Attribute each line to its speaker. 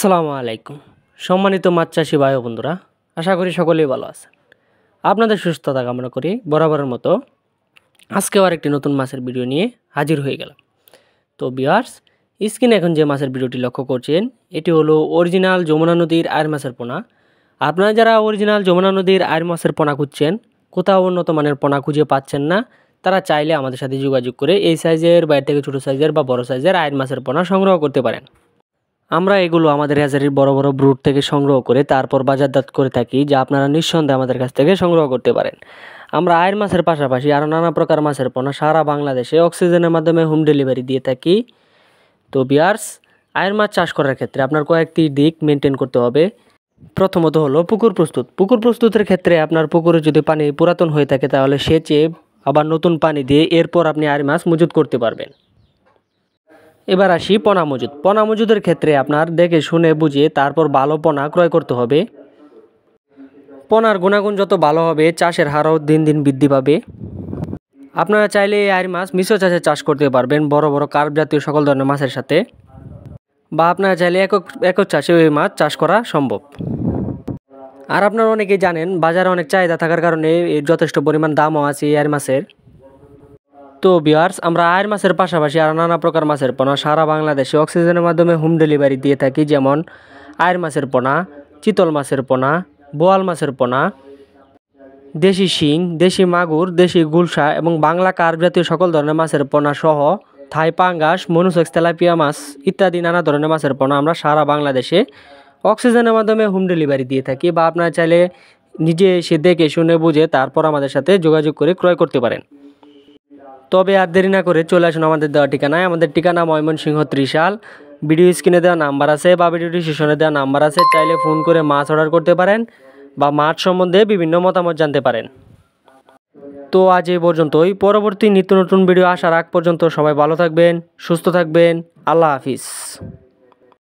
Speaker 1: আসসালামু আলাইকুম। সম্মানিত মাছ চাষি ভাই ও বন্ধুরা, আশা করি সকলেই ভালো আছেন। আপনাদের সুস্থতা কামনা করি বরাবরের মতো আজকেও আরেকটি নতুন মাছের ভিডিও নিয়ে হাজির হয়ে গেলাম। তো ভিউয়ার্স, স্ক্রিনে এখন যে মাছের ভিডিওটি লক্ষ্য করছেন এটি হলো অরিজিনাল যমুনা নদীর আয়ের মাছের পোনা। আপনারা যারা অরিজিনাল যমুনা নদীর আয়ের মাছের পোনা খুঁজছেন, কোথাও উন্নত মানের পোনা খুঁজে পাচ্ছেন না, তারা চাইলে আমাদের সাথে যোগাযোগ করে এই সাইজের, বাইরে থেকে ছোটো সাইজের বা বড় সাইজের আয়ের মাছের পোনা সংগ্রহ করতে পারেন। আমরা এগুলো আমাদের হ্যাচারির বড় বড় ব্রুড থেকে সংগ্রহ করে তারপর বাজারজাত করে থাকি, যা আপনারা নিঃসন্দেহে আমাদের কাছ থেকে সংগ্রহ করতে পারেন। আমরা আয়ের মাছের পাশাপাশি আরও নানা প্রকার মাছের পোনা সারা বাংলাদেশে অক্সিজেনের মাধ্যমে হোম ডেলিভারি দিয়ে থাকি। তো ভিউয়ার্স, আয়ের মাছ চাষ করার ক্ষেত্রে আপনার কয়েকটি দিক মেনটেন করতে হবে। প্রথমত হলো পুকুর প্রস্তুত। পুকুর প্রস্তুতের ক্ষেত্রে আপনার পুকুরে যদি পানি পুরাতন হয়ে থাকে তাহলে সেচে আবার নতুন পানি দিয়ে এরপর আপনি আয়ের মাছ মজুত করতে পারবেন। এবার আসি পোনা মজুদ। পোনা মজুদের ক্ষেত্রে আপনার দেখে শুনে বুঝে তারপর ভালো পোনা ক্রয় করতে হবে। পোনার গুণাগুণ যত ভালো হবে চাষের হারও দিন দিন বৃদ্ধি পাবে। আপনারা চাইলে এই আয়ের মাছ মিশ্র চাষে চাষ করতে পারবেন বড় বড় কার্প জাতীয় সকল ধরনের মাছের সাথে, বা আপনারা চাইলে একক চাষে ওই মাছ চাষ করা সম্ভব। আর আপনারা অনেকেই জানেন বাজারে অনেক চাহিদা থাকার কারণে এর যথেষ্ট পরিমাণ দামও আছে এই আয়ের মাছের। তো ভিউয়ার্স, আমরা আয়ের মাছের পাশাপাশি আরও নানা প্রকার মাছের পোনা সারা বাংলাদেশে অক্সিজেনের মাধ্যমে হোম ডেলিভারি দিয়ে থাকি, যেমন আয়ের মাছের পোনা, চিতল মাছের পোনা, বোয়াল মাছের পোনা, দেশি শিং, দেশি মাগুর, দেশি গুলশা এবং বাংলা কার্প জাতীয় সকল ধরনের মাছের পোনা সহ থাই পাঙ্গাস, মনুসেক্স, তেলাপিয়া মাছ ইত্যাদি নানা ধরনের মাছের পোনা আমরা সারা বাংলাদেশে অক্সিজেনের মাধ্যমে হোম ডেলিভারি দিয়ে থাকি, বা আপনারা চাইলে নিজে এসে দেখে শুনে বুঝে তারপর আমাদের সাথে যোগাযোগ করে ক্রয় করতে পারেন। তবে আর দেরি না করে চলে আসুন আমাদের দেওয়া ঠিকানায়। আমাদের ঠিকানা ময়মনসিংহ ত্রিশাল। ভিডিও স্ক্রিনে দেওয়া নাম্বার আছে বা ভিডিও ডিসক্রিপশনে দেওয়া নাম্বার আছে, চাইলে ফোন করে মাছ অর্ডার করতে পারেন বা মাছ সম্বন্ধে বিভিন্ন মতামত জানতে পারেন। তো আজ এই পর্যন্তই। পরবর্তী নিত্য নতুন ভিডিও আসার আগ পর্যন্ত সবাই ভালো থাকবেন, সুস্থ থাকবেন। আল্লাহ হাফিজ।